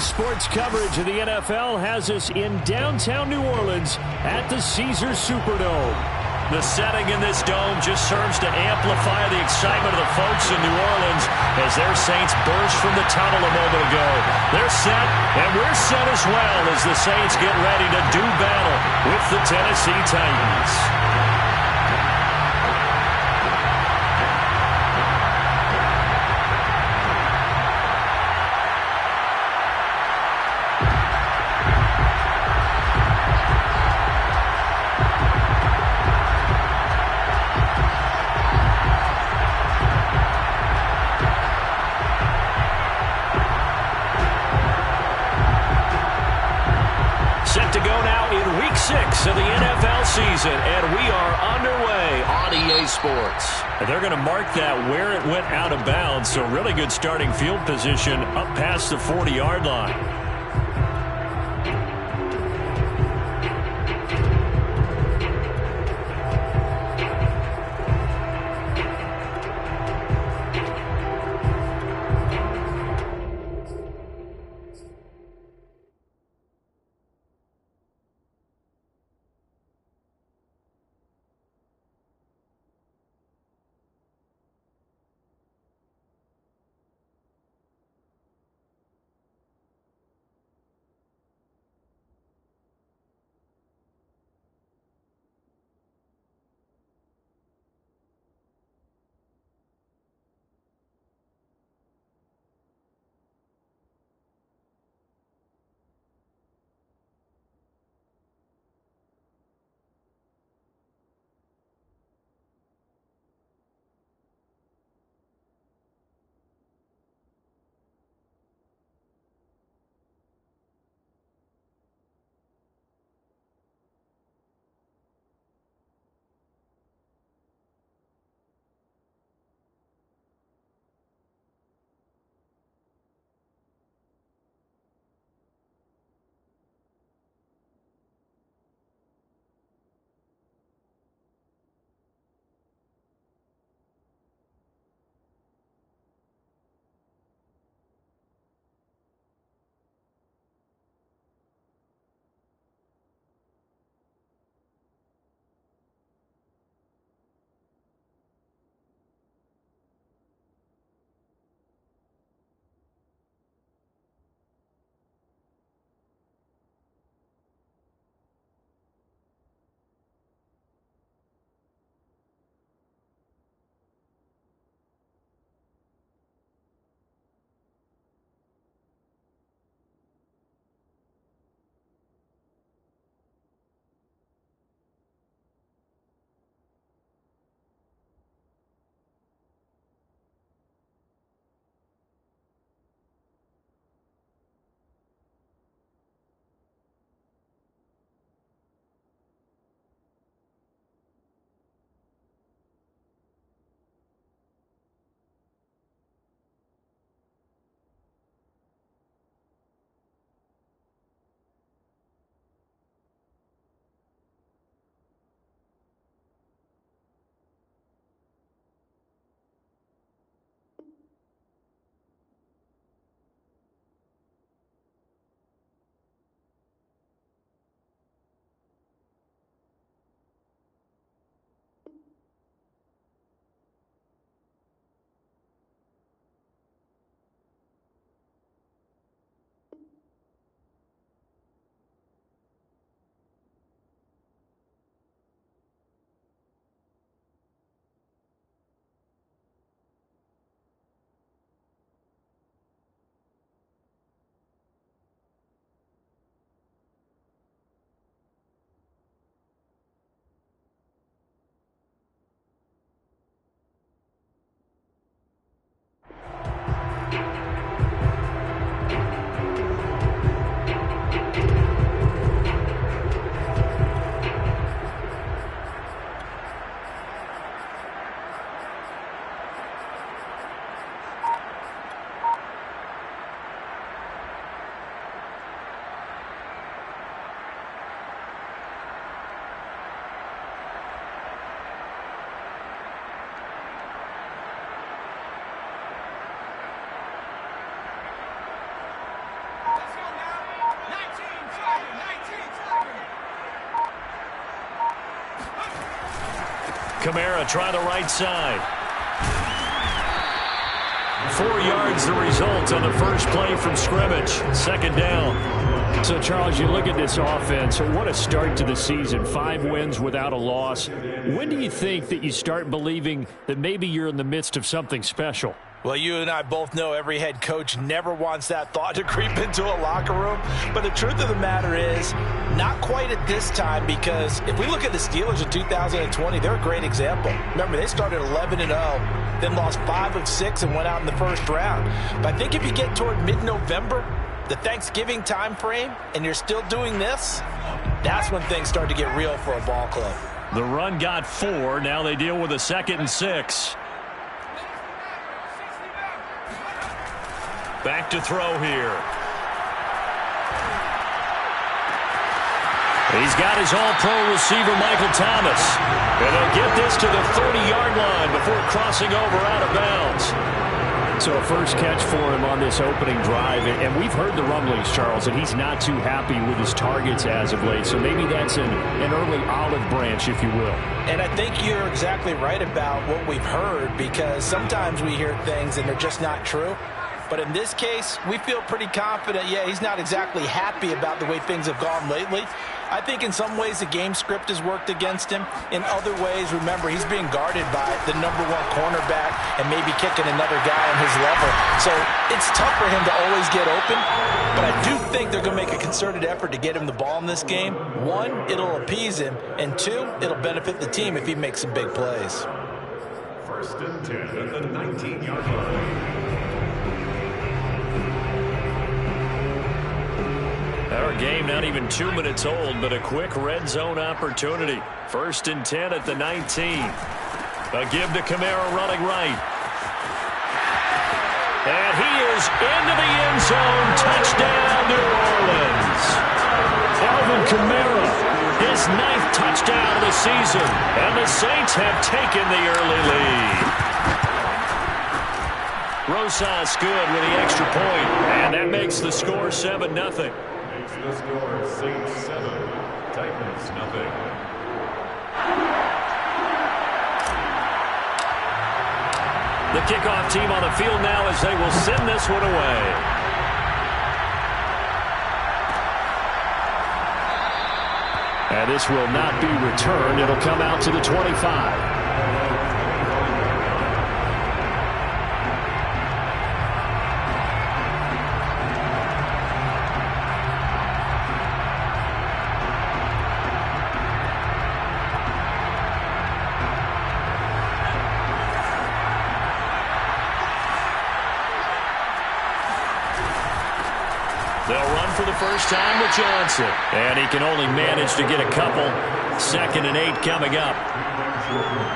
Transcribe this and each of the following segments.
Sports coverage of the NFL has us in downtown New Orleans at the Caesars Superdome. The setting in this dome just serves to amplify the excitement of the folks in New Orleans as their Saints burst from the tunnel a moment ago. They're set, and we're set as well as the Saints get ready to do battle with the Tennessee Titans. Of the NFL season, and we are underway on EA Sports. And they're going to mark that where it went out of bounds, so really good starting field position up past the 40-yard line. Kamara try the right side. 4 yards the result on the first play from scrimmage. Second down. So, Charles, you look at this offense, what a start to the season. 5 wins without a loss. When do you think that you start believing that maybe you're in the midst of something special? Well, you and I both know every head coach never wants that thought to creep into a locker room. But the truth of the matter is, not quite at this time, because if we look at the Steelers in 2020, they're a great example. Remember, they started 11-0, then lost 5 of 6 and went out in the first round. But I think if you get toward mid-November, the Thanksgiving time frame, and you're still doing this, that's when things start to get real for a ball club. The run got 4. Now they deal with a 2nd and 6. Back to throw here. He's got his all-pro receiver, Michael Thomas. And they'll get this to the 30-yard line before crossing over out of bounds. So a first catch for him on this opening drive. And we've heard the rumblings, Charles, that he's not too happy with his targets as of late. So maybe that's an early olive branch, if you will. And I think you're exactly right about what we've heard, because sometimes we hear things and they're just not true. But in this case, we feel pretty confident. Yeah, he's not exactly happy about the way things have gone lately. I think in some ways the game script has worked against him. In other ways, remember, he's being guarded by the #1 cornerback and maybe kicking another guy on his level. So it's tough for him to always get open. But I do think they're going to make a concerted effort to get him the ball in this game. 1, it'll appease him. And 2, it'll benefit the team if he makes some big plays. 1st and 10 at the 19-yard line. Our game not even 2 minutes old, but a quick red zone opportunity. 1st and 10 at the 19. A give to Kamara running right. And he is into the end zone. Touchdown, New Orleans. Alvin Kamara, his 9th touchdown of the season. And the Saints have taken the early lead. Rosas good with the extra point, and that makes the score 7-0. The score, Saints 7, Titans 0. The kickoff team on the field now as they will send this one away. And this will not be returned. It'll come out to the 25. They'll run for the first time with Johnson. And he can only manage to get a couple. 2nd and 8 coming up.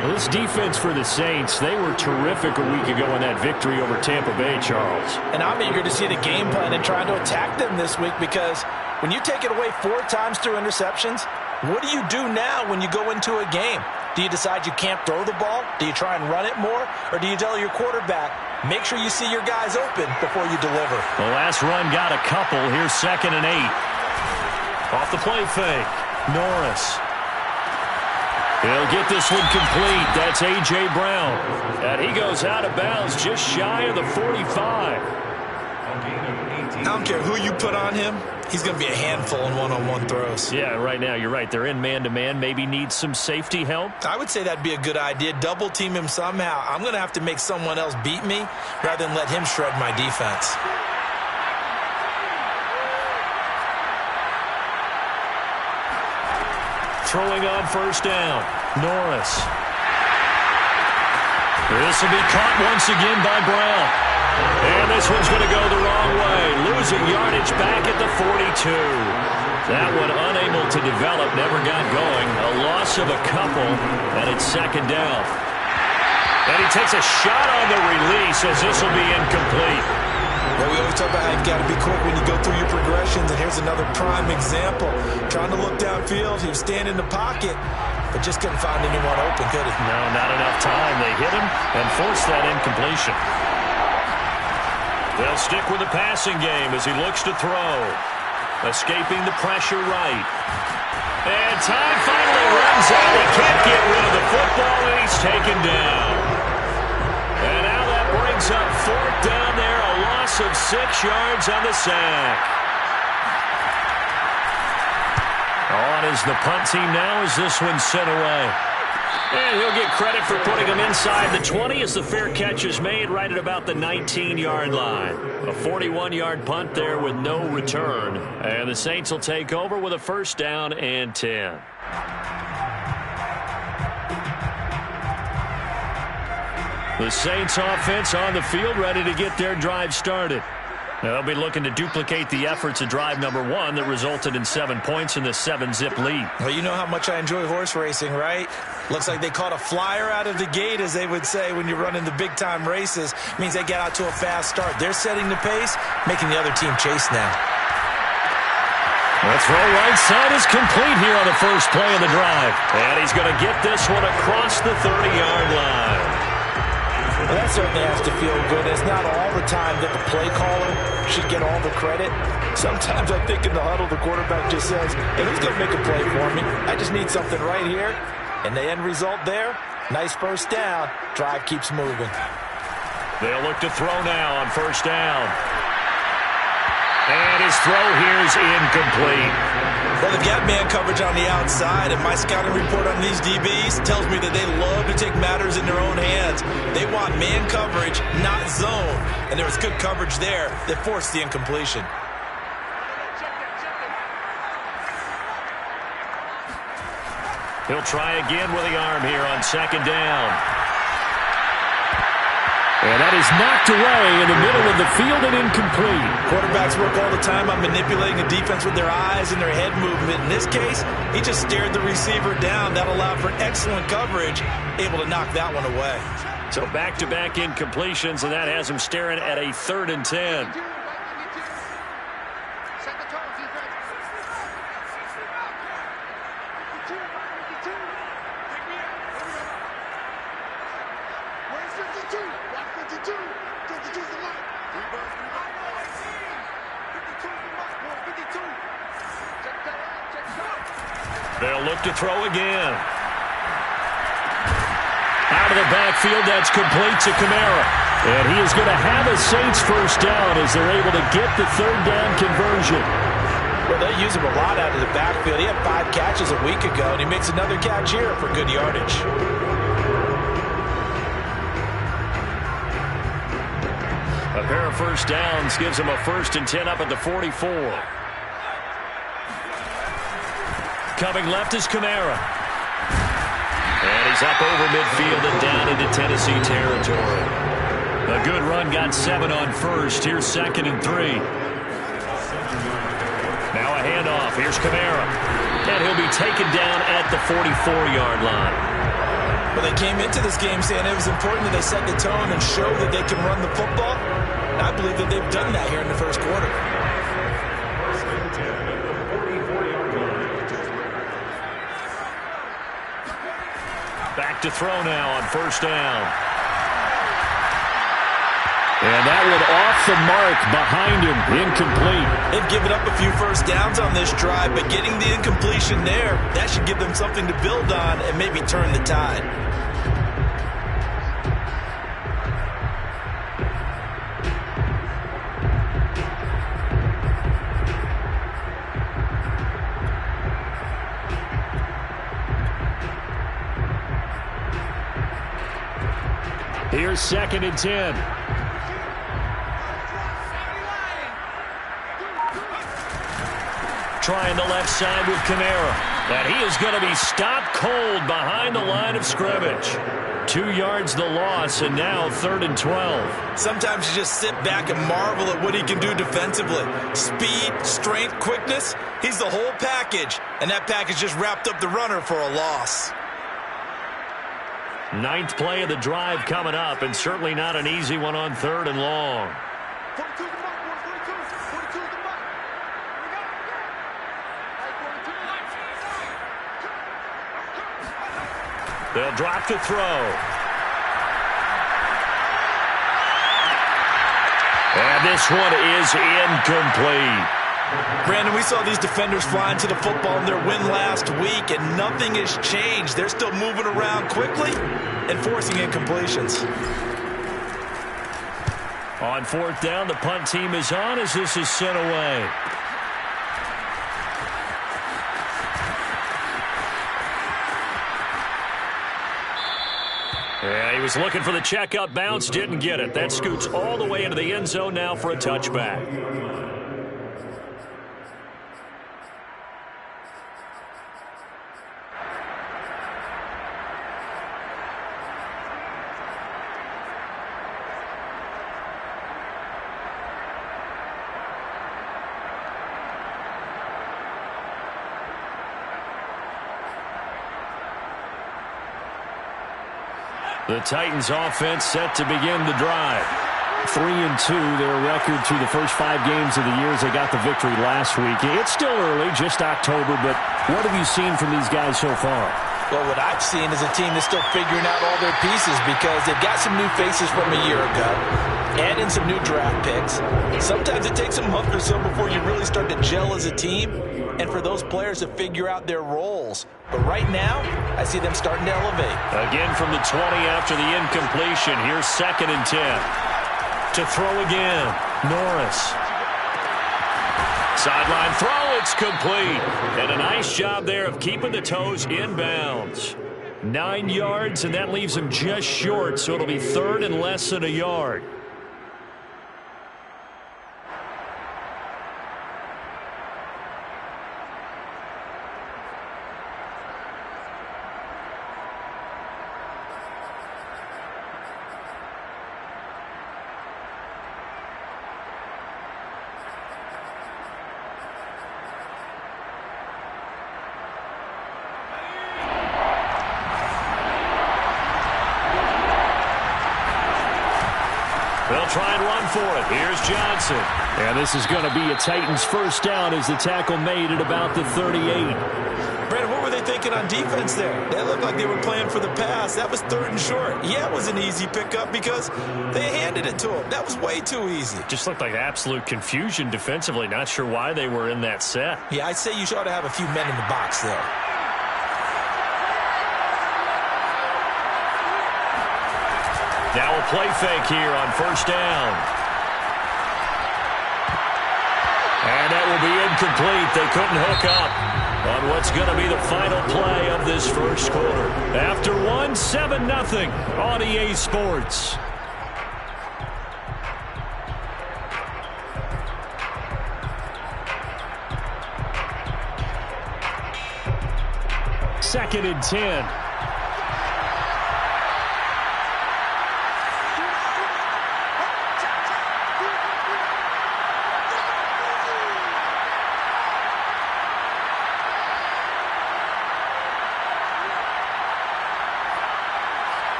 Well, this defense for the Saints, they were terrific a week ago in that victory over Tampa Bay, Charles. And I'm eager to see the game plan and trying to attack them this week, because when you take it away 4 times through interceptions, what do you do now when you go into a game? Do you decide you can't throw the ball? Do you try and run it more? Or do you tell your quarterback, make sure you see your guys open before you deliver? The last run got a couple. Here's 2nd and 8. Off the play fake. Norris. He'll get this one complete. That's A.J. Brown. And he goes out of bounds just shy of the 45. I don't care who you put on him. He's going to be a handful in one-on-one throws. Yeah, right now, you're right. They're in man-to-man. Maybe needs some safety help. I would say that'd be a good idea. Double team him somehow. I'm going to have to make someone else beat me rather than let him shred my defense. Throwing on first down. Norris. This will be caught once again by Brown. And this one's going to go the wrong way. Losing yardage back at the 42. That one unable to develop, never got going. A loss of a couple, and it's 2nd down. And he takes a shot on the release as this will be incomplete. Well, we always talk about how you've got to be quick when you go through your progressions, and here's another prime example. Trying to look downfield, he was standing in the pocket, but just couldn't find anyone open, could he? No, not enough time. They hit him and forced that incompletion. They'll stick with the passing game as he looks to throw. Escaping the pressure right. And time finally runs out. He can't get rid of the football, and he's taken down. And now that brings up fourth down there, a loss of 6 yards on the sack. On is the punt team now as this one's sent away. And he'll get credit for putting him inside the 20 as the fair catch is made right at about the 19-yard line. A 41-yard punt there with no return. And the Saints will take over with a first down and 10. The Saints offense on the field ready to get their drive started. Now, they'll be looking to duplicate the efforts of drive number 1 that resulted in 7 points in the 7-zip lead. Well, you know how much I enjoy horse racing, right? Looks like they caught a flyer out of the gate, as they would say when you're running the big-time races. Means they get out to a fast start. They're setting the pace, making the other team chase now. The throw right side is complete here on the first play of the drive. And he's going to get this one across the 30-yard line. Well, that certainly has to feel good. It's not all the time that the play caller should get all the credit. Sometimes I think in the huddle, the quarterback just says, hey, who's going to make a play for me? I just need something right here. And the end result there, nice first down. Drive keeps moving. They'll look to throw now on first down. And his throw here is incomplete. Well, they've got man coverage on the outside, and my scouting report on these DBs tells me that they love to take matters in their own hands. They want man coverage, not zone. And there was good coverage there that forced the incompletion. He'll try again with the arm here on second down. And that is knocked away in the middle of the field and incomplete. Quarterbacks work all the time on manipulating the defense with their eyes and their head movement. In this case, he just stared the receiver down. That allowed for excellent coverage, able to knock that one away. So back-to-back incompletions, and that has him staring at a 3rd and 10. They'll look to throw again. Out of the backfield, that's complete to Kamara. And he is going to have a Saints first down as they're able to get the 3rd down conversion. Well, they use him a lot out of the backfield. He had 5 catches a week ago, and he makes another catch here for good yardage. A pair of first downs gives him a 1st and 10 up at the 44. Coming left is Kamara. And he's up over midfield and down into Tennessee territory. A good run, got 7 on first. Here's 2nd and 3. Now a handoff. Here's Kamara. And he'll be taken down at the 44-yard line. Well, they came into this game saying it was important that they set the tone and show that they can run the football. And I believe that they've done that here in the first quarter. Back to throw now on first down. And that one off the mark behind him, incomplete. They've given up a few first downs on this drive, but getting the incompletion there, that should give them something to build on and maybe turn the tide. Here's 2nd and 10. Trying the left side with Kamara. And he is going to be stopped cold behind the line of scrimmage. 2 yards the loss, and now 3rd and 12. Sometimes you just sit back and marvel at what he can do defensively. Speed, strength, quickness, he's the whole package. And that package just wrapped up the runner for a loss. 9th play of the drive coming up, and certainly not an easy one on 3rd and long. They'll drop to throw. And this one is incomplete. Brandon, we saw these defenders flying to the football in their win last week, and nothing has changed. They're still moving around quickly and forcing incompletions. On fourth down, the punt team is on as this is sent away. Yeah, he was looking for the checkup bounce, didn't get it. That scoots all the way into the end zone now for a touchback. The Titans offense set to begin the drive. 3-2, their record through the first 5 games of the year as they got the victory last week. It's still early, just October, but what have you seen from these guys so far? Well, what I've seen is a team that's still figuring out all their pieces because they've got some new faces from a year ago and in some new draft picks. Sometimes it takes a month or so before you really start to gel as a team and for those players to figure out their roles. But right now, I see them starting to elevate. Again from the 20 after the incompletion. Here's 2nd and 10. To throw again, Norris. Sideline throw, it's complete. And a nice job there of keeping the toes in bounds. 9 yards, and that leaves him just short, so it'll be 3rd and less than a yard. They'll try and run for it. Here's Johnson. And this is going to be a Titans first down as the tackle made at about the 38. Brandon, what were they thinking on defense there? They looked like they were playing for the pass. That was 3rd and short. Yeah, it was an easy pickup because they handed it to him. That was way too easy. Just looked like absolute confusion defensively. Not sure why they were in that set. Yeah, I'd say you ought to have a few men in the box there. Now a play fake here on first down. And that will be incomplete. They couldn't hook up on what's going to be the final play of this first quarter. After 7-0 on EA Sports. Second and 10.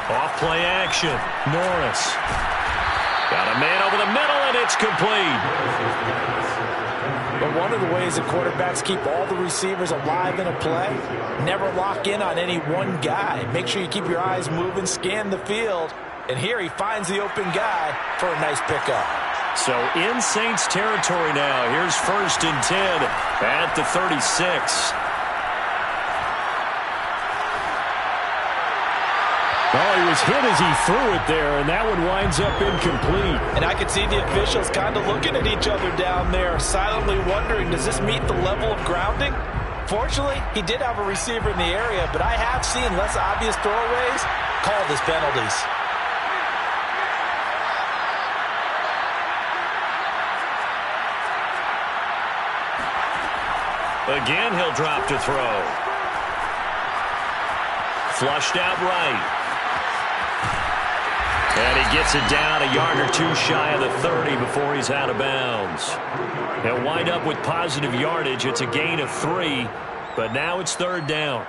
Off-play action. Norris. Got a man over the middle, and it's complete. But one of the ways that quarterbacks keep all the receivers alive in a play, never lock in on any one guy. Make sure you keep your eyes moving, scan the field. And here he finds the open guy for a nice pickup. So in Saints territory now. Here's 1st and 10 at the 36. Well, he was hit as he threw it there, and that one winds up incomplete. And I could see the officials kind of looking at each other down there, silently wondering, does this meet the level of grounding? Fortunately, he did have a receiver in the area, but I have seen less obvious throwaways called as penalties. Again, he'll drop to throw. Flushed out right. And he gets it down a yard or two shy of the 30 before he's out of bounds. He'll wind up with positive yardage. It's a gain of 3, but now it's 3rd down.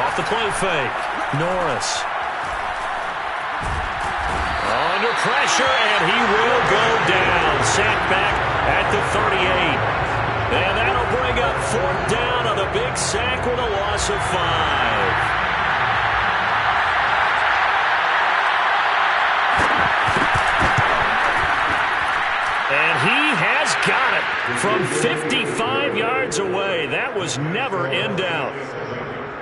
Off the play fake. Norris. Under pressure, and he will go down. Sacked back at the 38. And that'll bring up 4th down on the big sack with a loss of 5. And he has got it from 55 yards away. That was never in doubt.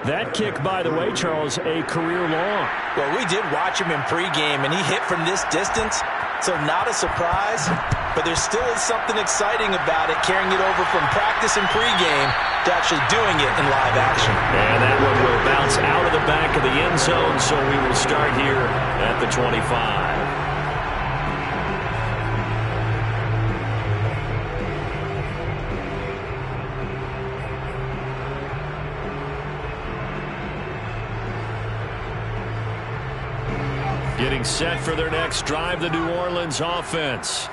That kick, by the way, Charles, a career long. Well, we did watch him in pregame, and he hit from this distance, so not a surprise. But there still is something exciting about it, carrying it over from practice and pregame to actually doing it in live action. And that one will bounce out of the back of the end zone, so we will start here at the 25. Getting set for their next drive, the New Orleans offense.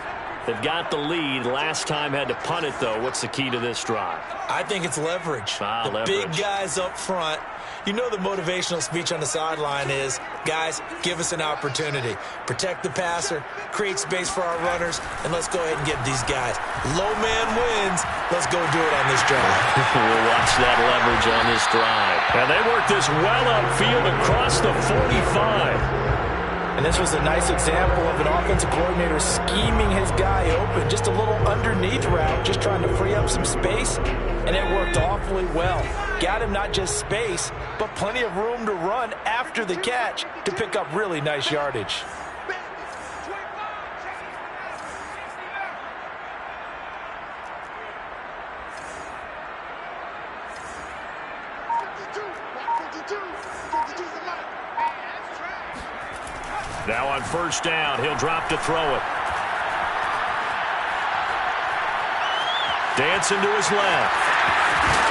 They've got the lead. Last time had to punt it, though. What's the key to this drive? I think it's leverage. Leverage. Big guys up front. You know the motivational speech on the sideline is, guys, give us an opportunity. Protect the passer, create space for our runners, and let's go ahead and get these guys. Low man wins. Let's go do it on this drive. We'll watch that leverage on this drive. And they work this well upfield across the 45. And this was a nice example of an offensive coordinator scheming his guy open. Just a little underneath route, just trying to free up some space. And it worked awfully well. Got him not just space, but plenty of room to run after the catch to pick up really nice yardage. Now on 1st down, he'll drop to throw it. Dancing to his left.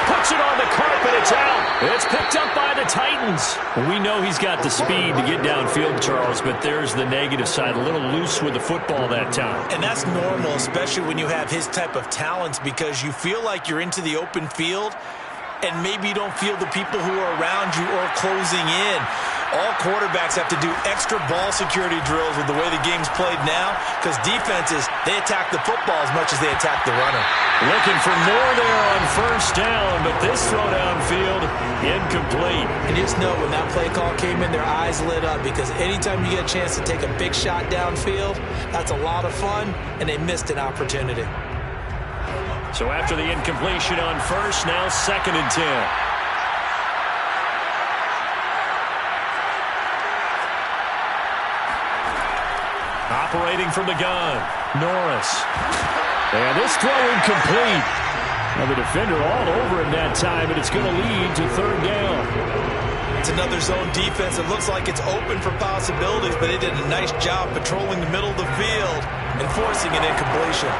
Puts it on the carpet. It's out. It's picked up by the Titans. We know he's got the speed to get downfield, Charles, but there's the negative side. A little loose with the football that time. And that's normal, especially when you have his type of talents, because you feel like you're into the open field and maybe you don't feel the people who are around you or closing in. All quarterbacks have to do extra ball security drills with the way the game's played now, because defenses, they attack the football as much as they attack the runner. Looking for more there on 1st down, but this throw downfield, incomplete. And you just know when that play call came in, their eyes lit up, because anytime you get a chance to take a big shot downfield, that's a lot of fun, and they missed an opportunity. So after the incompletion on 1st, now 2nd and 10. Operating from the gun, Norris. And this throw incomplete. Now the defender all over him that time, and it's going to lead to 3rd down. It's another zone defense. It looks like it's open for possibilities, but they did a nice job patrolling the middle of the field and forcing an incompletion.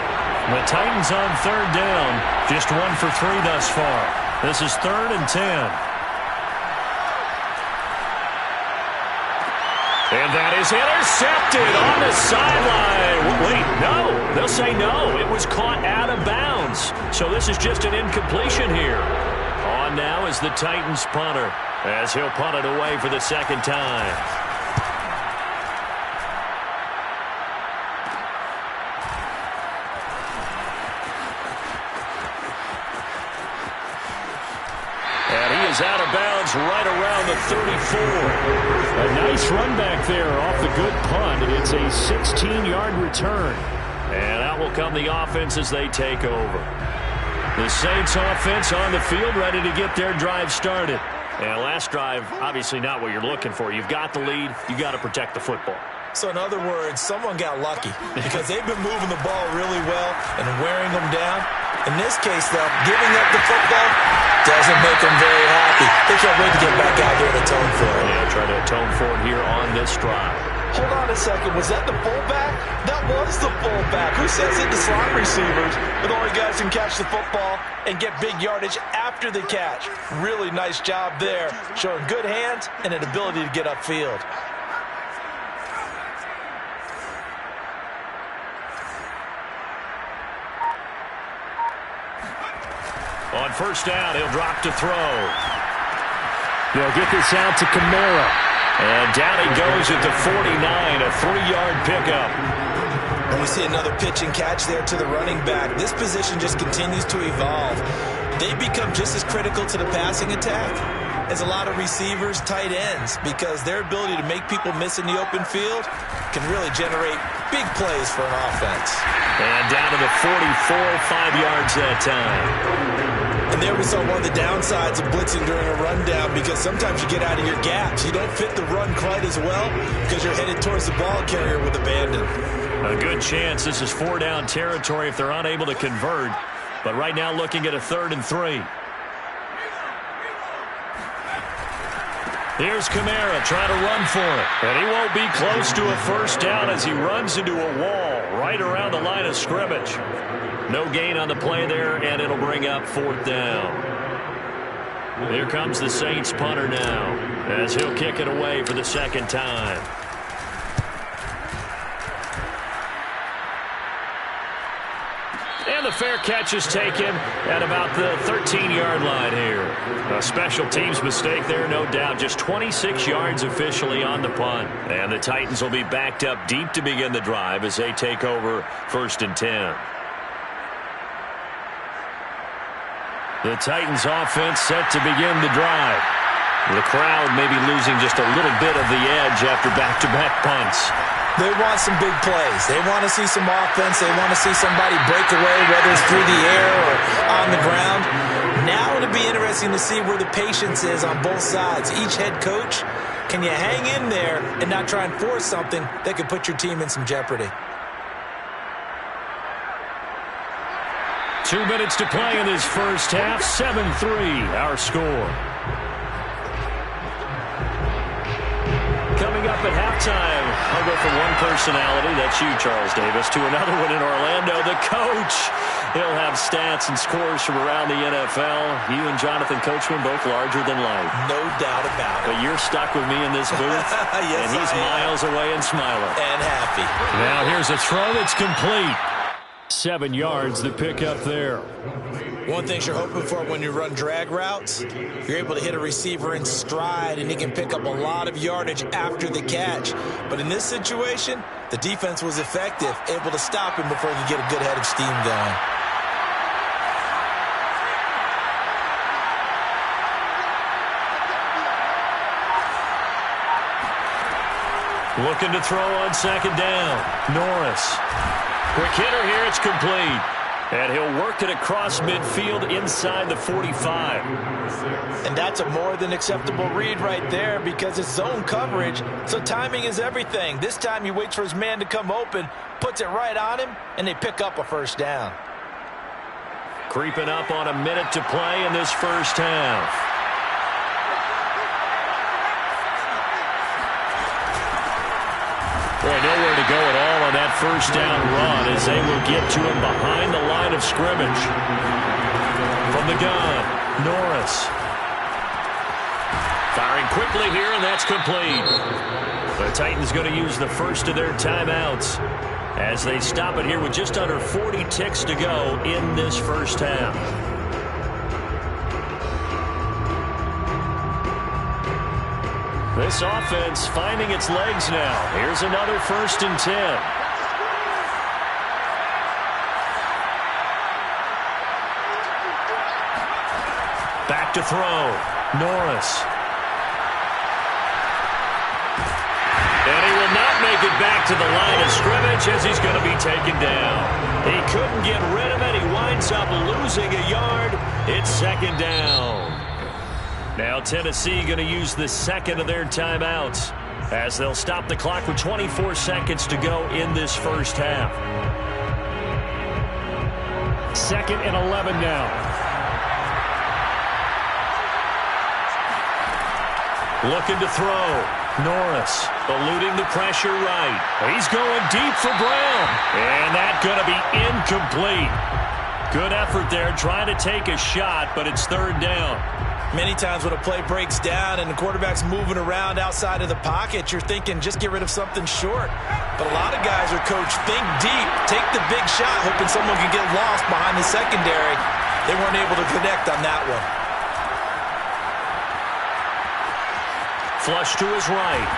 The Titans on 3rd down, just 1 for 3 thus far. This is 3rd and 10. And that is intercepted on the sideline. Wait, no. They'll say no. It was caught out of bounds. So this is just an incompletion here. On now is the Titans punter, as he'll punt it away for the 2nd time. Out of bounds right around the 34. A nice run back there off the good punt, and it's a 16-yard return. And out will come the offense as they take over. The Saints offense on the field, ready to get their drive started. And last drive, obviously not what you're looking for. You've got the lead. You've got to protect the football. So in other words, someone got lucky because they've been moving the ball really well and wearing them down. In this case, though, giving up the football doesn't make them very happy. They can't wait to get back out there and atone for it. Yeah, try to atone for it here on this drive. Hold on a second. Was that the fullback? That was the fullback. Who sends it to slot receivers? But only guys can catch the football and get big yardage after the catch. Really nice job there, showing good hands and an ability to get upfield. On 1st down, he'll drop to throw. They'll get this out to Kamara. And down he goes at the 49, a 3-yard pickup. And we see another pitch and catch there to the running back. This position just continues to evolve. They become just as critical to the passing attack as a lot of receivers, tight ends, because their ability to make people miss in the open field can really generate big plays for an offense. And down to the 44, 5 yards that time. And there we saw one of the downsides of blitzing during a rundown, because sometimes you get out of your gaps. You don't fit the run quite as well because you're headed towards the ball carrier with abandon. A good chance this is 4-down territory if they're unable to convert. But right now looking at a 3rd and 3. Here's Kamara trying to run for it. And he won't be close to a first down as he runs into a wall right around the line of scrimmage. No gain on the play there, and it'll bring up 4th down. Here comes the Saints punter now as he'll kick it away for the 2nd time. And the fair catch is taken at about the 13-yard line here. A special teams mistake there, no doubt. Just 26 yards officially on the punt. And the Titans will be backed up deep to begin the drive as they take over 1st and 10. The Titans offense set to begin the drive. The crowd may be losing just a little bit of the edge after back-to-back punts. They want some big plays. They want to see some offense. They want to see somebody break away, whether it's through the air or on the ground. Now it'll be interesting to see where the patience is on both sides. Each head coach, can you hang in there and not try and force something that could put your team in some jeopardy? 2 minutes to play in this first half. 7-3 our score. Coming up at halftime, I'll go from one personality, that's you, Charles Davis, to another one in Orlando, the coach. He'll have stats and scores from around the NFL. You and Jonathan Coachman both larger than life. No doubt about it. But you're stuck with me in this booth, yes, and he's miles away and smiling. And happy. Now here's a throw that's complete. 7 yards, the pickup there. One thing you're hoping for when you run drag routes, you're able to hit a receiver in stride, and he can pick up a lot of yardage after the catch. But in this situation, the defense was effective, able to stop him before he could get a good head of steam going. Looking to throw on 2nd down. Norris. Quick hitter here, it's complete. And he'll work it across midfield inside the 45. And that's a more than acceptable read right there, because it's zone coverage, so timing is everything. This time he waits for his man to come open, puts it right on him, and they pick up a first down. Creeping up on a minute to play in this first half. Boy, nowhere to go at all on that first down run as they will get to him behind the line of scrimmage. From the gun, Norris. Firing quickly here, and that's complete. The Titans going to use the first of their timeouts as they stop it here with just under 40 ticks to go in this first half. This offense finding its legs now. Here's another 1st and 10. Back to throw. Norris. And he will not make it back to the line of scrimmage as he's going to be taken down. He couldn't get rid of it. He winds up losing a yard. It's 2nd down. Now Tennessee going to use the 2nd of their timeouts as they'll stop the clock with 24 seconds to go in this first half. 2nd and 11 now. Looking to throw. Norris eluding the pressure right. He's going deep for Brown. And that's going to be incomplete. Good effort there trying to take a shot, but it's 3rd down. Many times when a play breaks down and the quarterback's moving around outside of the pocket, you're thinking just get rid of something short. But a lot of guys are coached, think deep, take the big shot, hoping someone can get lost behind the secondary. They weren't able to connect on that one. Flush to his right.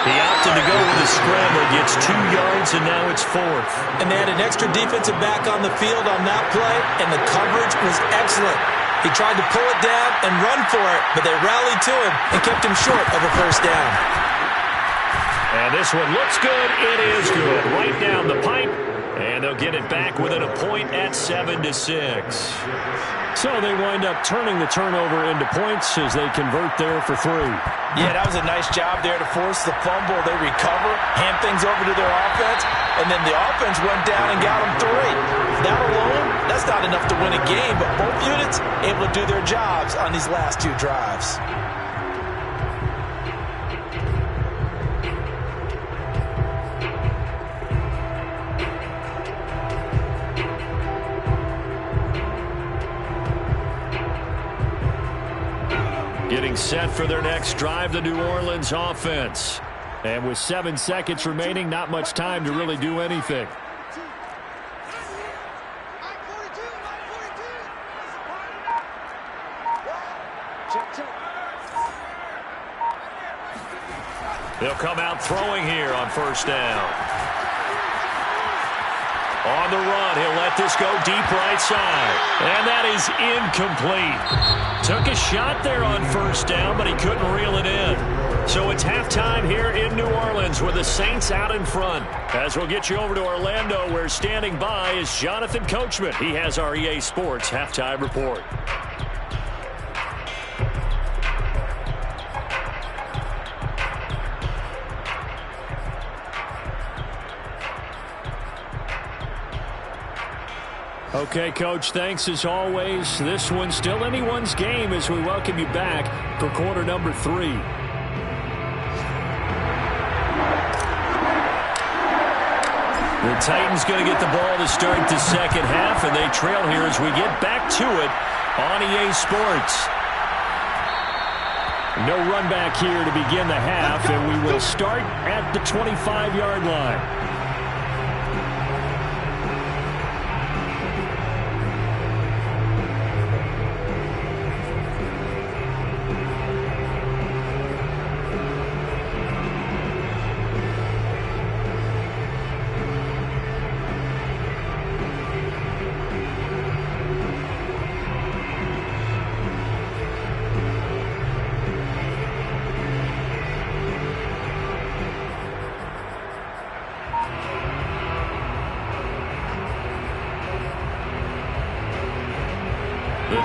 He opted to go with a scramble, gets 2 yards, and now it's 4th. And they had an extra defensive back on the field on that play, and the coverage was excellent. He tried to pull it down and run for it, but they rallied to him and kept him short of a first down. And this one looks good. It is good. Right down the pipe, and they'll get it back within a point at 7-6. So they wind up turning the turnover into points as they convert there for 3. Yeah, that was a nice job there to force the fumble. They recover, hand things over to their offense, and then the offense went down and got them 3. That alone, that's not enough to win a game, but both units able to do their jobs on these last 2 drives. Getting set for their next drive, the New Orleans offense. And with 7 seconds remaining, not much time to really do anything. They'll come out throwing here on first down. On the run, he'll let this go deep right side. And that is incomplete. Took a shot there on first down, but he couldn't reel it in. So it's halftime here in New Orleans with the Saints out in front. As we'll get you over to Orlando, where standing by is Jonathan Coachman. He has our EA Sports halftime report. Okay, Coach, thanks as always. This one's still anyone's game as we welcome you back for quarter number 3. The Titans going to get the ball to start the second half, and they trail here as we get back to it on EA Sports. No run back here to begin the half, and we will start at the 25-yard line.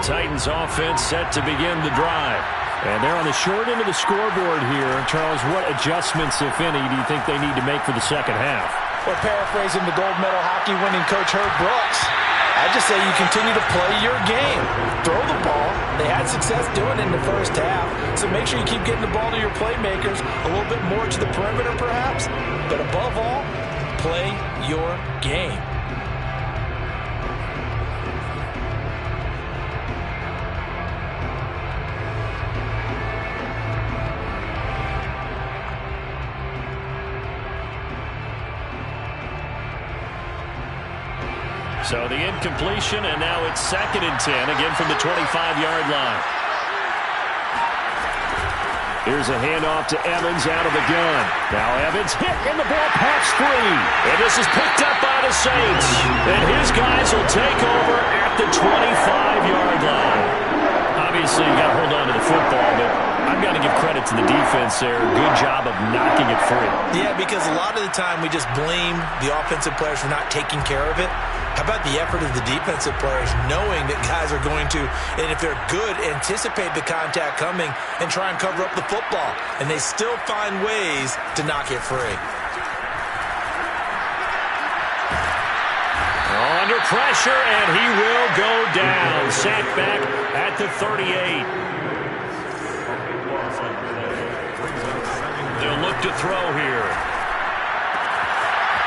Titans offense set to begin the drive. And they're on the short end of the scoreboard here. Charles, what adjustments, if any, do you think they need to make for the second half? Well, paraphrasing the gold medal hockey winning coach Herb Brooks, I just say you continue to play your game. Throw the ball. They had success doing it in the first half. So make sure you keep getting the ball to your playmakers, a little bit more to the perimeter perhaps. But above all, play your game. So the incompletion, and now it's 2nd and 10, again from the 25-yard line. Here's a handoff to Evans out of the gun. Now Evans hit, and the ball pops free. And this is picked up by the Saints. And his guys will take over at the 25-yard line. Obviously, you got to hold on to the football, but I've got to give credit to the defense there. Good job of knocking it free. Yeah, because a lot of the time we just blame the offensive players for not taking care of it. How about the effort of the defensive players knowing that guys are going to, and if they're good, anticipate the contact coming and try and cover up the football. And they still find ways to knock it free. Under pressure, and he will go down. Sacked back at the 38. They'll look to throw here.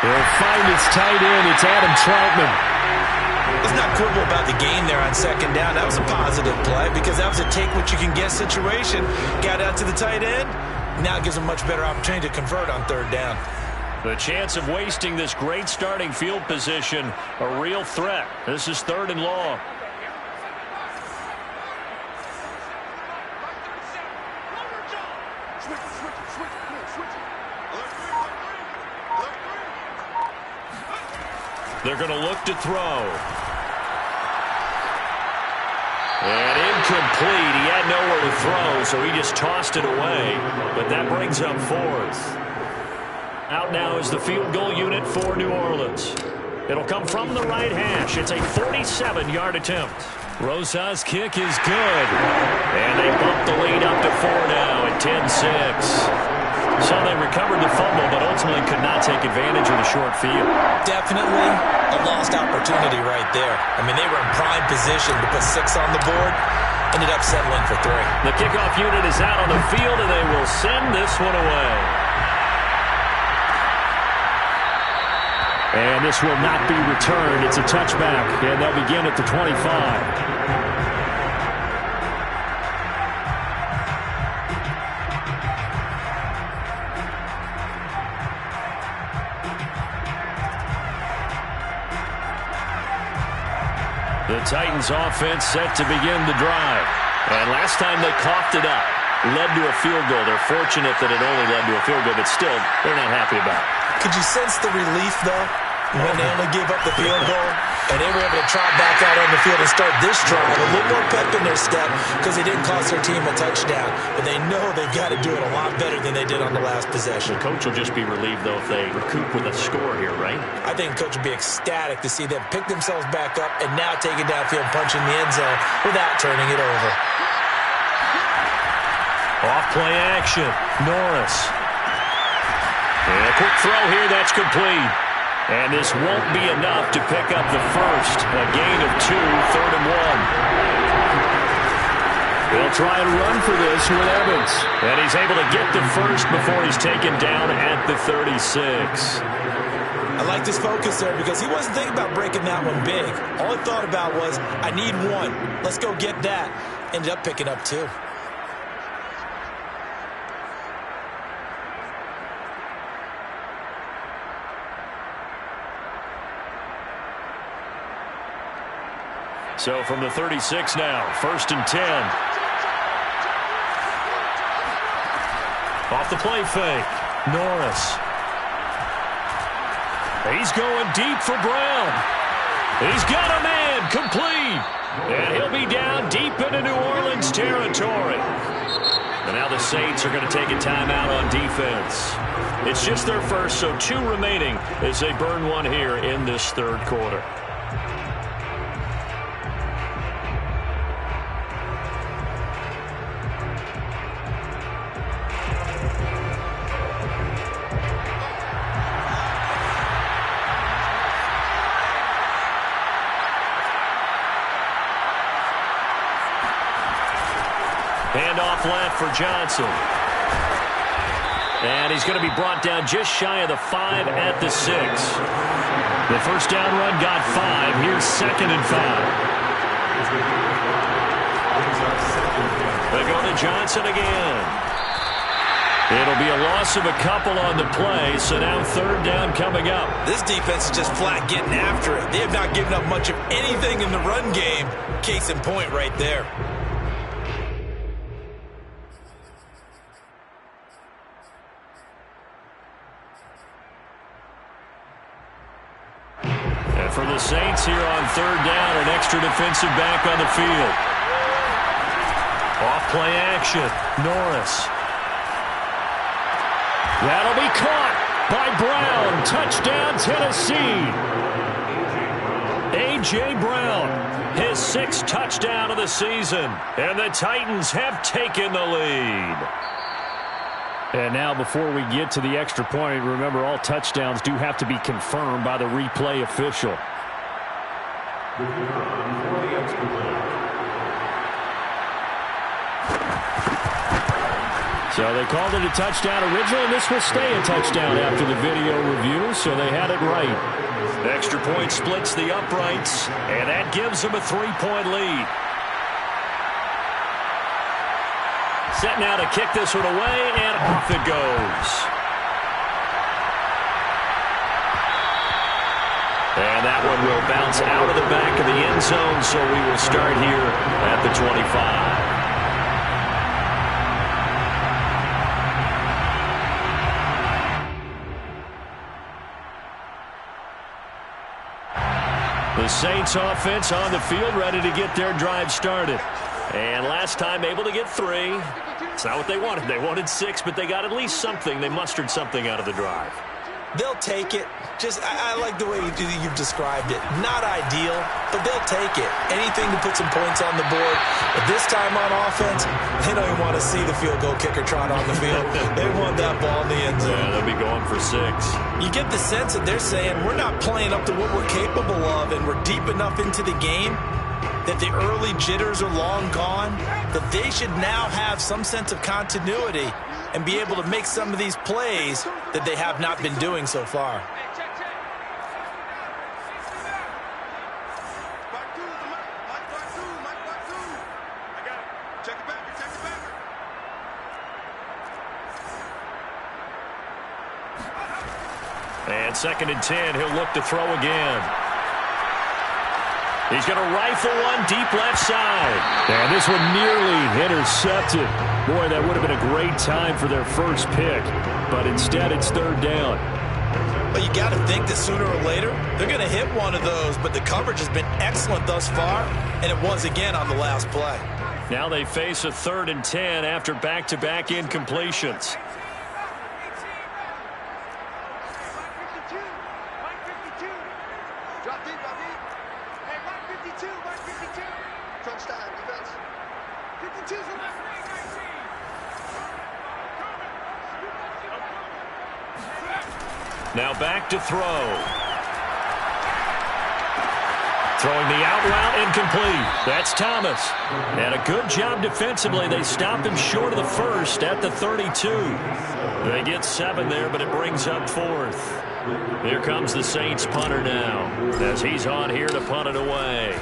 They'll find its tight end. It's Adam Troutman. Let's not quibble about the gain there on 2nd down. That was a positive play because that was a take-what-you-can-get situation. Got out to the tight end. Now it gives them much better opportunity to convert on 3rd down. The chance of wasting this great starting field position, a real threat. This is 3rd and long. They're going to look to throw. And incomplete. He had nowhere to throw, so he just tossed it away. But that brings up fourth. Out now is the field goal unit for New Orleans. It'll come from the right hash. It's a 47-yard attempt. Rosa's kick is good. And they bump the lead up to 4 now at 10-6. So they recovered the fumble, but ultimately could not take advantage of the short field. Definitely a lost opportunity right there. I mean, they were in prime position to put 6 on the board. Ended up settling for 3. The kickoff unit is out on the field, and they will send this one away. And this will not be returned. It's a touchback, and they'll begin at the 25. The Titans offense set to begin the drive. And last time they coughed it up, led to a field goal. They're fortunate that it only led to a field goal, but still, they're not happy about it. Could you sense the relief, though, when they only gave up the field goal? And they were able to trot back out on the field and start this drive. A little more pep in their step because they didn't cost their team a touchdown. But they know they've got to do it a lot better than they did on the last possession. The coach will just be relieved, though, if they recoup with a score here, right? I think the coach will be ecstatic to see them pick themselves back up and now take it downfield, punch in the end zone without turning it over. Off play action. Norris. And a quick throw here. That's complete. And this won't be enough to pick up the first. A gain of 2, 3rd and 1. They'll try and run for this with Evans. And he's able to get the first before he's taken down at the 36. I like this focus there because he wasn't thinking about breaking that one big. All he thought about was, I need 1. Let's go get that. Ended up picking up 2. So from the 36 now, 1st and 10. Off the play fake, Norris. He's going deep for Brown. He's got a man, complete. And he'll be down deep into New Orleans territory. And now the Saints are going to take a timeout on defense. It's just their first, so 2 remaining as they burn 1 here in this 3rd quarter. Handoff left for Johnson. And he's going to be brought down just shy of the 5 at the 6. The first down run got 5. Here's 2nd and 5. They go to Johnson again. It'll be a loss of a couple on the play, so now 3rd down coming up. This defense is just flat getting after it. They have not given up much of anything in the run game. Case in point right there. For the Saints here on 3rd down, an extra defensive back on the field. Off play action, Norris. That'll be caught by Brown. Touchdown, Tennessee. A.J. Brown, his 6th touchdown of the season. And the Titans have taken the lead. And now before we get to the extra point, remember all touchdowns do have to be confirmed by the replay official. So they called it a touchdown originally, and this will stay a touchdown after the video review, so they had it right. The extra point splits the uprights, and that gives them a 3-point lead. Set now to kick this one away, and off it goes. And that one will bounce out of the back of the end zone, so we will start here at the 25. The Saints offense on the field, ready to get their drive started. And last time able to get 3. It's not what they wanted. They wanted 6, but they got at least something. They mustered something out of the drive. They'll take it. I like the way you've described it. Not ideal, but they'll take it. Anything to put some points on the board. But this time on offense, they don't even want to see the field goal kicker trot on the field. They want that ball in the end zone. Yeah, they'll be going for 6. You get the sense that they're saying we're not playing up to what we're capable of, and we're deep enough into the game that the early jitters are long gone, that they should now have some sense of continuity and be able to make some of these plays that they have not been doing so far. And 2nd and 10, he'll look to throw again. He's going to rifle one deep left side. And this one nearly intercepted. Boy, that would have been a great time for their first pick. But instead, it's 3rd down. But you got to think that sooner or later, they're going to hit one of those. But the coverage has been excellent thus far, and it was again on the last play. Now they face a 3rd and 10 after back-to-back incompletions. Now back to throw. Throwing the out route incomplete. That's Thomas. And a good job defensively. They stop him short of the first at the 32. They get 7 there, but it brings up 4th. Here comes the Saints punter now, as he's on here to punt it away.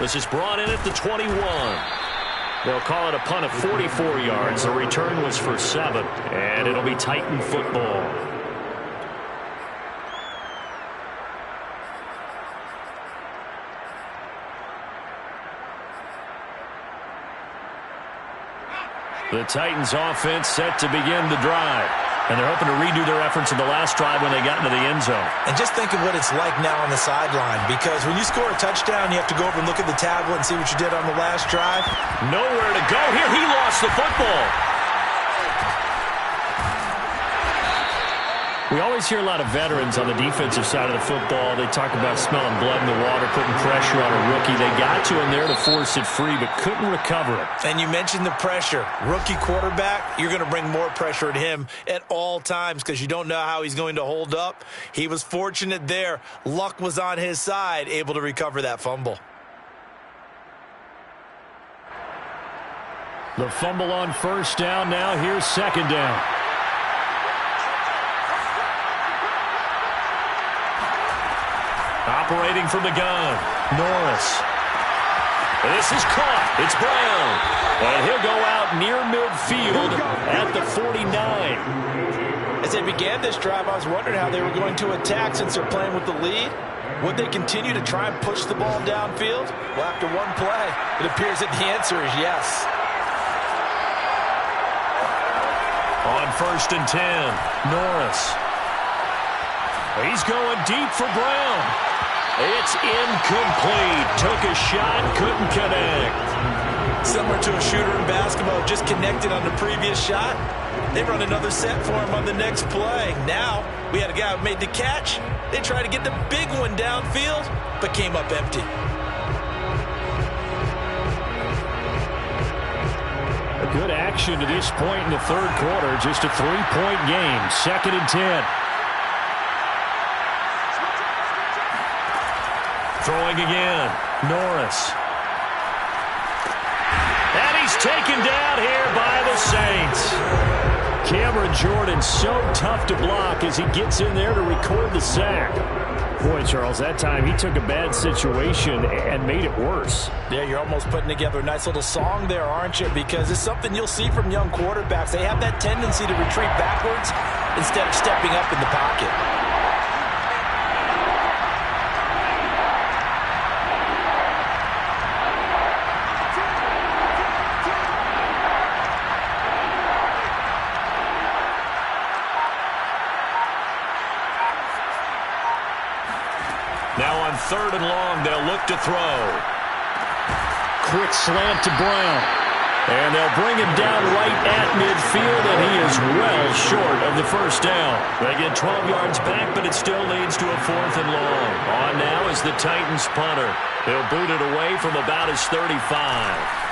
This is brought in at the 21. They'll call it a punt of 44 yards. The return was for 7, and it'll be Titan football. The Titans offense set to begin the drive. And they're hoping to redo their efforts in the last drive when they got into the end zone. And just think of what it's like now on the sideline, because when you score a touchdown, you have to go over and look at the tablet and see what you did on the last drive. Nowhere to go here. He lost the football. We always hear a lot of veterans on the defensive side of the football. They talk about smelling blood in the water, putting pressure on a rookie. They got to him there to force it free, but couldn't recover it. And you mentioned the pressure. Rookie quarterback, you're going to bring more pressure at him at all times because you don't know how he's going to hold up. He was fortunate there. Luck was on his side, able to recover that fumble. The fumble on 1st down. Now here's 2nd down. Operating from the gun, Norris. This is caught. It's Brown. And he'll go out near midfield at the 49. As they began this drive, I was wondering how they were going to attack since they're playing with the lead. Would they continue to try and push the ball downfield? Well, after one play, it appears that the answer is yes. On 1st and 10, Norris. He's going deep for Brown. It's incomplete. Took a shot, couldn't connect. Similar to a shooter in basketball, just connected on the previous shot. They run another set for him on the next play. Now, we had a guy who made the catch. They tried to get the big one downfield, but came up empty. A good action to this point in the 3rd quarter. Just a 3-point game. 2nd and 10. Throwing again, Norris. And he's taken down here by the Saints. Cameron Jordan so tough to block as he gets in there to record the sack. Boy, Charles, that time he took a bad situation and made it worse. Yeah, you're almost putting together a nice little song there, aren't you? Because it's something you'll see from young quarterbacks. They have that tendency to retreat backwards instead of stepping up in the pocket. Now on 3rd and long, they'll look to throw. Quick slant to Brown. And they'll bring him down right at midfield, and he is well short of the first down. They get 12 yards back, but it still leads to a 4th and long. On now is the Titans punter. He'll boot it away from about his 35.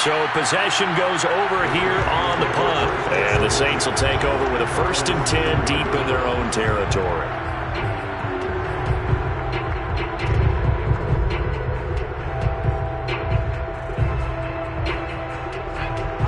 So possession goes over here on the punt. And the Saints will take over with a 1st and 10 deep in their own territory.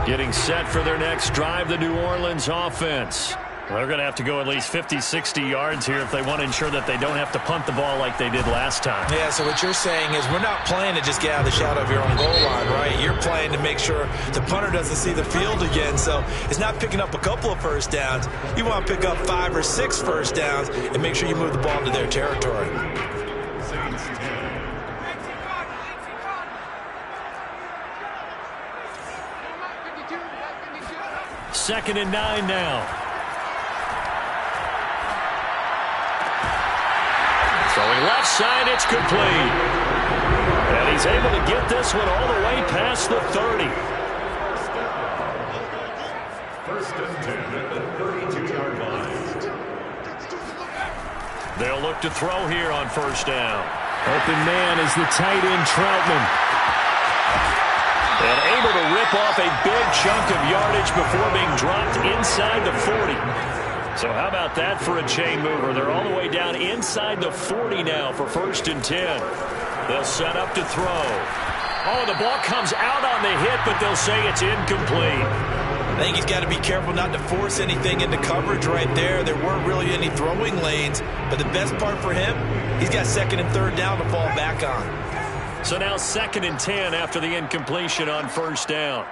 Getting set for their next drive, the New Orleans offense. They're going to have to go at least 50, 60 yards here if they want to ensure that they don't have to punt the ball like they did last time. Yeah, so what you're saying is we're not playing to just get out of the shadow of your own goal line, right? You're playing to make sure the punter doesn't see the field again. So it's not picking up a couple of first downs. You want to pick up 5 or 6 first downs and make sure you move the ball into their territory. Second and 9 now. Throwing left side, it's complete. And he's able to get this one all the way past the 30. 1st and 10 at the 32-yard line. They'll look to throw here on 1st down. Open man is the tight end Troutman. And able to rip off a big chunk of yardage before being dropped inside the 40. So how about that for a chain mover? They're all the way down inside the 40 now for 1st and 10. They'll set up to throw. Oh, the ball comes out on the hit, but they'll say it's incomplete. I think he's got to be careful not to force anything into coverage right there. There weren't really any throwing lanes, but the best part for him, he's got 2nd and 3rd down to fall back on. So now 2nd and 10 after the incompletion on 1st down.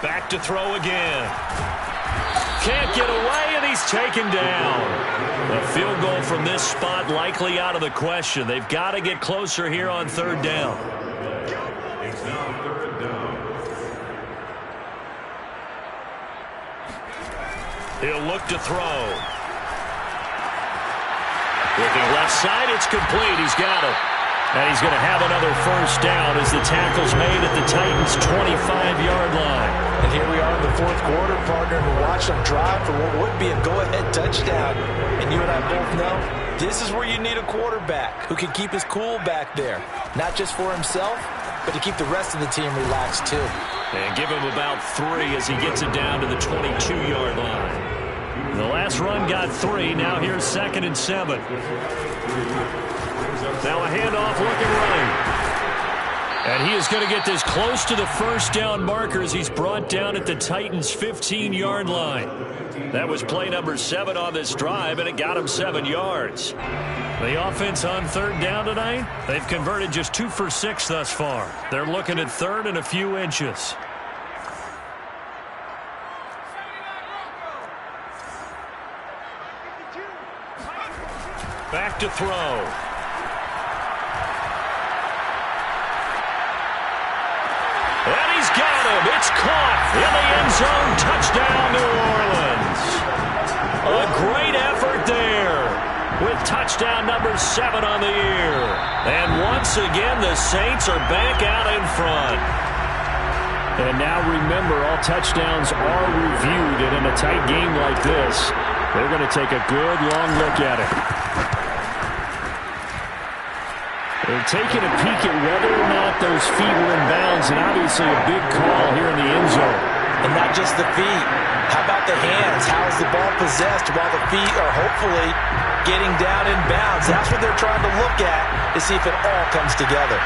Back to throw again. Can't get away, and he's taken down. A field goal from this spot likely out of the question. They've got to get closer here on 3rd down. It's now 3rd down. He'll look to throw. Looking left side, it's complete. He's got it. And he's going to have another 1st down as the tackle's made at the Titans' 25-yard line. And here we are in the 4th quarter, partner, and we're watching them drive for what would be a go-ahead touchdown. And you and I both know this is where you need a quarterback who can keep his cool back there. Not just for himself, but to keep the rest of the team relaxed too. And give him about 3 as he gets it down to the 22-yard line. The last run got 3. Now here's 2nd and 7. Now a handoff looking right. And he is going to get this close to the 1st down marker as he's brought down at the Titans' 15-yard line. That was play number 7 on this drive, and it got him 7 yards. The offense on 3rd down tonight, they've converted just 2 for 6 thus far. They're looking at 3rd and a few inches. Back to throw. And he's got him. It's caught in the end zone. Touchdown, New Orleans. A great effort there with touchdown number 7 on the year. And once again, the Saints are back out in front. And now remember, all touchdowns are reviewed. And in a tight game like this, they're going to take a good long look at it. They're taking a peek at whether or not those feet were in bounds, and obviously a big call here in the end zone. And not just the feet. How about the hands? How is the ball possessed while the feet are hopefully getting down in bounds? That's what they're trying to look at to see if it all comes together.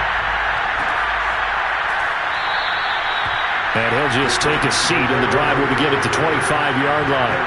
And he'll just take a seat, and the drive will begin at the 25-yard line.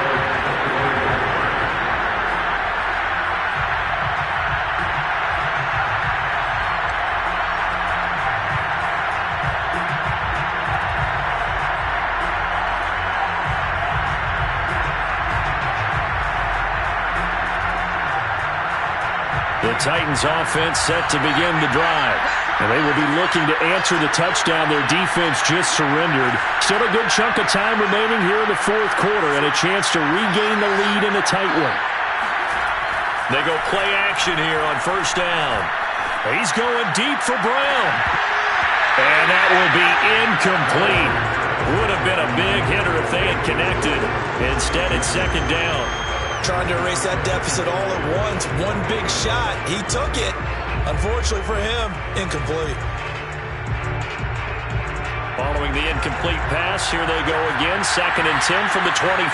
The Titans offense set to begin the drive. And they will be looking to answer the touchdown their defense just surrendered. Still a good chunk of time remaining here in the fourth quarter and a chance to regain the lead in a tight one. They go play action here on first down. He's going deep for Brown. And that will be incomplete. Would have been a big hitter if they had connected. Instead, it's second down. Trying to erase that deficit all at once. One big shot. He took it. Unfortunately for him, incomplete. Following the incomplete pass, here they go again. 2nd and 10 from the 25.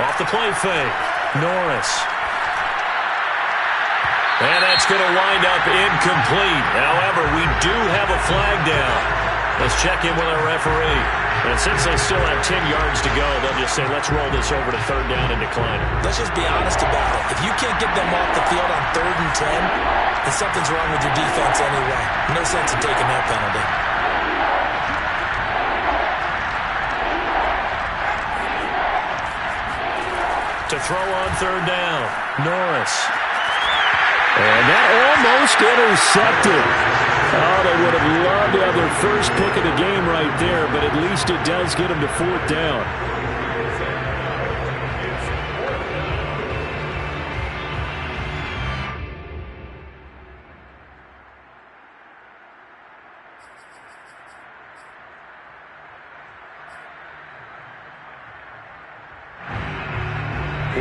Off the play fake. Norris. And that's going to wind up incomplete. However, we do have a flag down. Let's check in with our referee. And since they still have 10 yards to go, they'll just say, let's roll this over to 3rd down and decline it. Let's just be honest about it. If you can't get them off the field on 3rd and 10, then something's wrong with your defense anyway. No sense in taking that penalty. To throw on 3rd down. Norris. And that almost intercepted. Oh, they would have loved to have their first pick of the game right there, but at least it does get them to 4th down.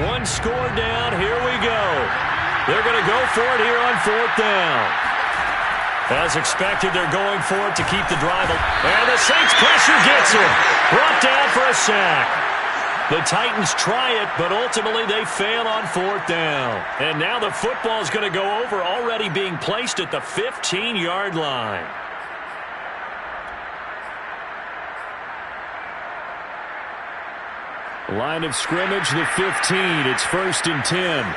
One score down. Here we go. They're going to go for it here on 4th down. As expected, they're going for it to keep the drive. And the Saints pressure gets him. Brought down for a sack. The Titans try it, but ultimately they fail on 4th down. And now the football is going to go over, already being placed at the 15-yard line. Line of scrimmage, the 15. It's 1st and 10.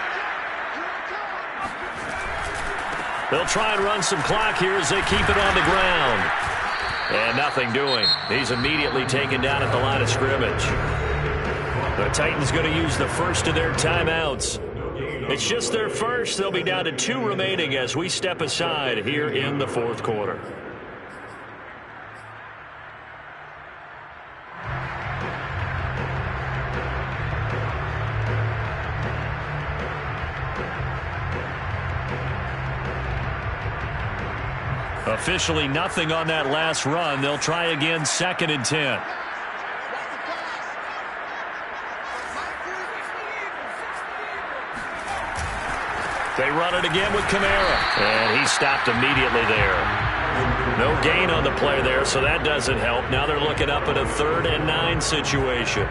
They'll try and run some clock here as they keep it on the ground. And nothing doing. He's immediately taken down at the line of scrimmage. The Titans going to use the first of their timeouts. It's just their first. They'll be down to 2 remaining as we step aside here in the fourth quarter. Officially nothing on that last run. They'll try again, 2nd and 10. They run it again with Kamara. And he stopped immediately there. No gain on the play there, so that doesn't help. Now they're looking up at a 3rd and 9 situation.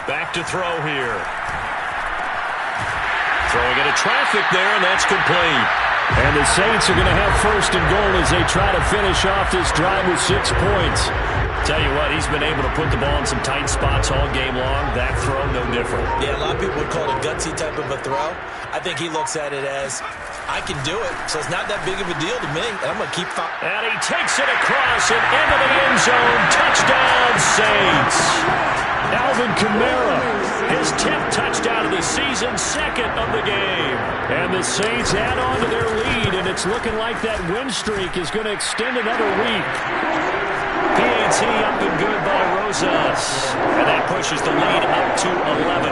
Back to throw here. Throwing into traffic there, and that's complete. And the Saints are going to have 1st and goal as they try to finish off this drive with 6 points. Tell you what, he's been able to put the ball in some tight spots all game long. That throw, no different. Yeah, a lot of people would call it a gutsy type of a throw. I think he looks at it as, I can do it, so it's not that big of a deal to me, and I'm going to keep fighting. And he takes it across and into the end zone. Touchdown, Saints. Alvin Kamara, his 10th touchdown of the season, 2nd of the game. And the Saints add on to their lead, and it's looking like that win streak is going to extend another week. PAT up and good by Rosas. And that pushes the lead up to 11.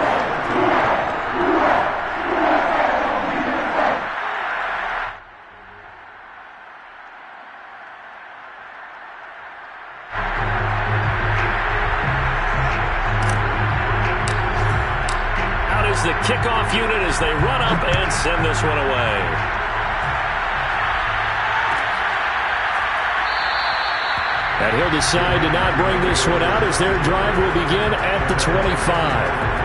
The kickoff unit as they run up and send this one away. And he'll decide to not bring this one out as their drive will begin at the 25.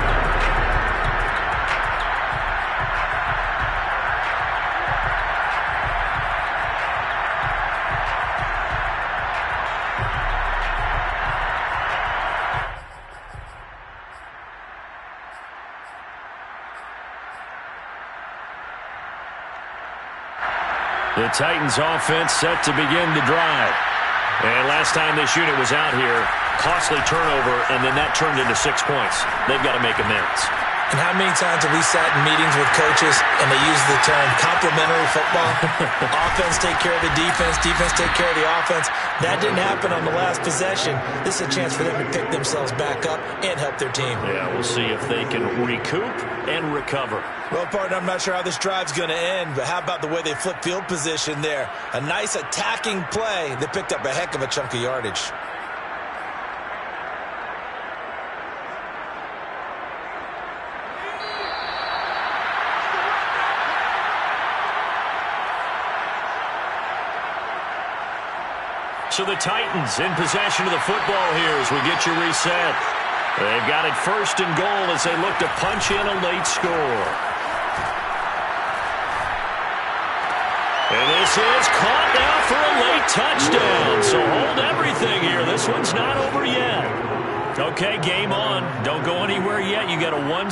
The Titans offense set to begin the drive. And last time this unit was out here, costly turnover, and then that turned into 6 points. They've got to make amends. And how many times have we sat in meetings with coaches and they use the term complementary football? Offense take care of the defense, defense take care of the offense. That didn't happen on the last possession. This is a chance for them to pick themselves back up and help their team. Yeah, we'll see if they can recoup and recover. Well, partner, I'm not sure how this drive's going to end, but how about the way they flip field position there? A nice attacking play. They picked up a heck of a chunk of yardage. So the Titans in possession of the football here as we get you reset. They've got it first and goal as they look to punch in a late score. And this is caught now for a late touchdown. So hold everything here. This one's not over yet. Okay, game on. Don't go anywhere yet. You got a one.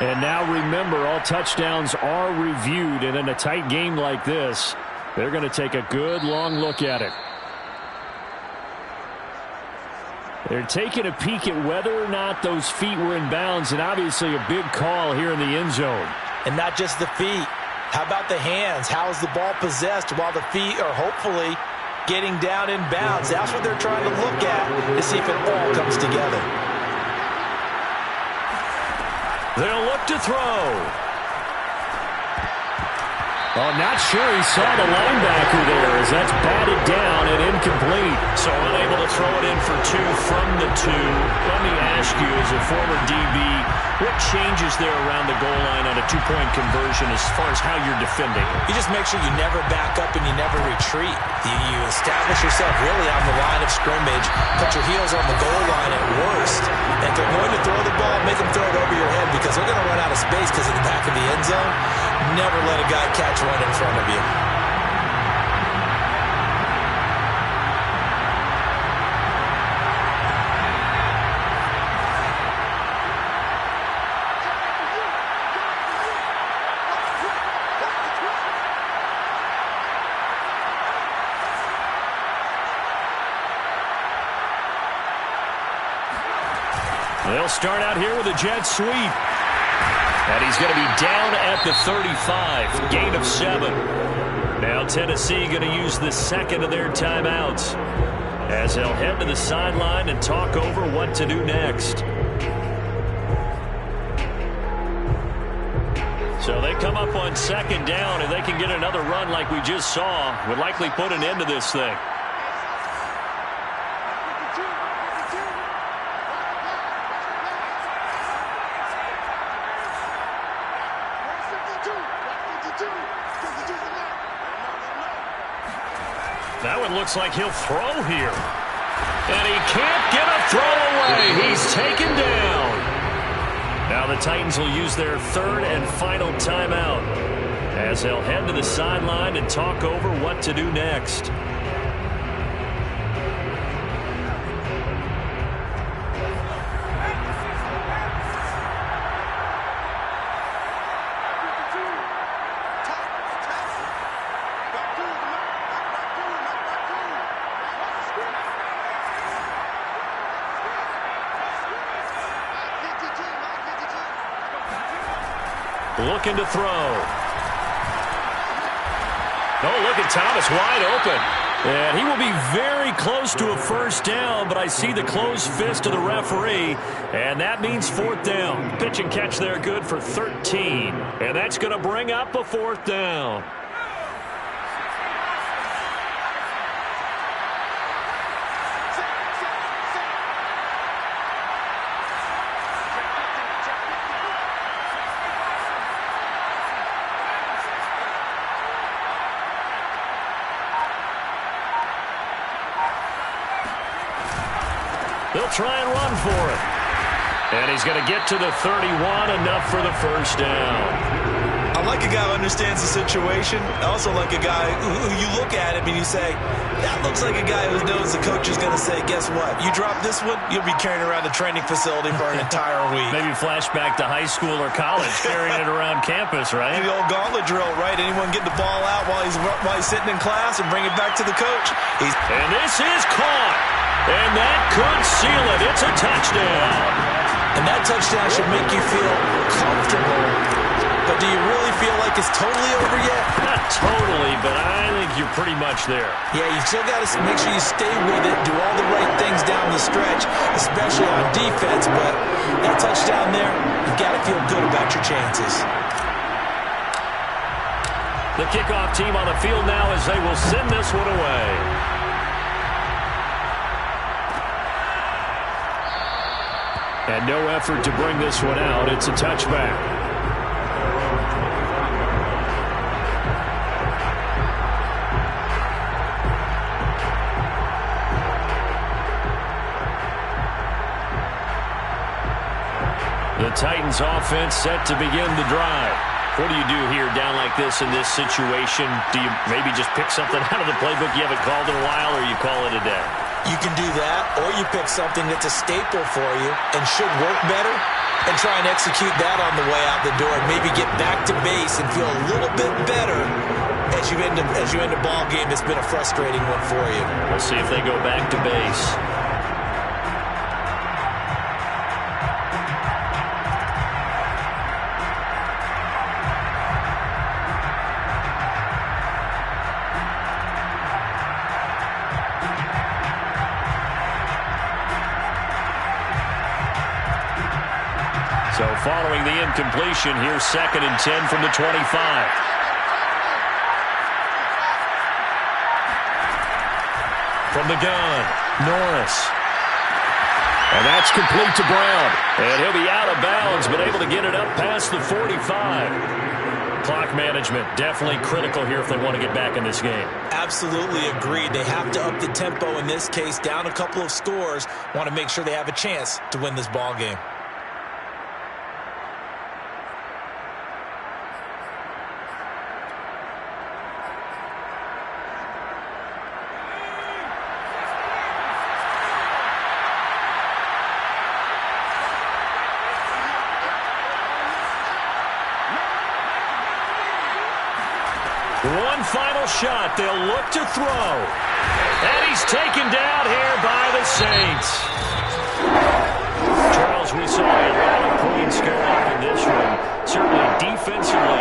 And now remember, all touchdowns are reviewed. And in a tight game like this, they're going to take a good long look at it. They're taking a peek at whether or not those feet were in bounds, and obviously a big call here in the end zone. And not just the feet. How about the hands? How is the ball possessed while the feet are hopefully getting down in bounds? That's what they're trying to look at to see if it all comes together. They'll look to throw. Oh, not sure he saw the linebacker there as that's batted down and incomplete. So unable to throw it in for two from the two. Let me ask you, as a former DB, what changes there around the goal line on a two-point conversion as far as how you're defending? You just make sure you never back up and you never retreat. You establish yourself really on the line of scrimmage, put your heels on the goal line at worst. And if they're going to throw the ball, make them throw it over your head because they're going to run out of space because of the back of the end zone. Never let a guy catch one in front of you. They'll start out here with a jet sweep. And he's going to be down at the 35. Gain of 7. Now Tennessee going to use the second of their timeouts as they'll head to the sideline and talk over what to do next. So they come up on second down, and they can get another run like we just saw. Would likely put an end to this thing. That one looks like he'll throw here. And he can't get a throw away. He's taken down. Now the Titans will use their third and final timeout as they'll head to the sideline and talk over what to do next. Looking to throw. Oh, look at Thomas wide open. And he will be very close to a first down, but I see the closed fist of the referee, and that means fourth down. Pitch and catch there good for 13. And that's going to bring up a fourth down. They'll try and run for it. And he's going to get to the 31, enough for the first down. I I like a guy who understands the situation. I also like a guy who you look at him and you say, that looks like a guy who knows the coach is going to say, guess what? You drop this one, you'll be carrying around the training facility for an entire week. Maybe flashback to high school or college, carrying it around campus, right? The old gauntlet drill, right? Anyone get the ball out while he's sitting in class and bring it back to the coach. And this is caught. And that could seal it. It's a touchdown. And that touchdown should make you feel comfortable. But do you really feel like it's totally over yet? Not totally, but I think you're pretty much there. Yeah, you still got to make sure you stay with it, do all the right things down the stretch, especially on defense. But that touchdown there, you got to feel good about your chances. The kickoff team on the field now as they will send this one away. And no effort to bring this one out. It's a touchback. The Titans offense set to begin the drive. What do you do here down like this in this situation? Do you maybe just pick something out of the playbook you haven't called in a while, or you call it a day? You can do that, or you pick something that's a staple for you and should work better and try and execute that on the way out the door and maybe get back to base and feel a little bit better as you end a ball game that's been a frustrating one for you. We'll see if they go back to base. So following the incompletion, here's 2nd and 10 from the 25. From the gun, Norris. And that's complete to Brown. And he'll be out of bounds, but able to get it up past the 45. Clock management, definitely critical here if they want to get back in this game. Absolutely agreed. They have to up the tempo in this case, down a couple of scores. Want to make sure they have a chance to win this ball game. One final shot. They'll look to throw. And he's taken down here by the Saints.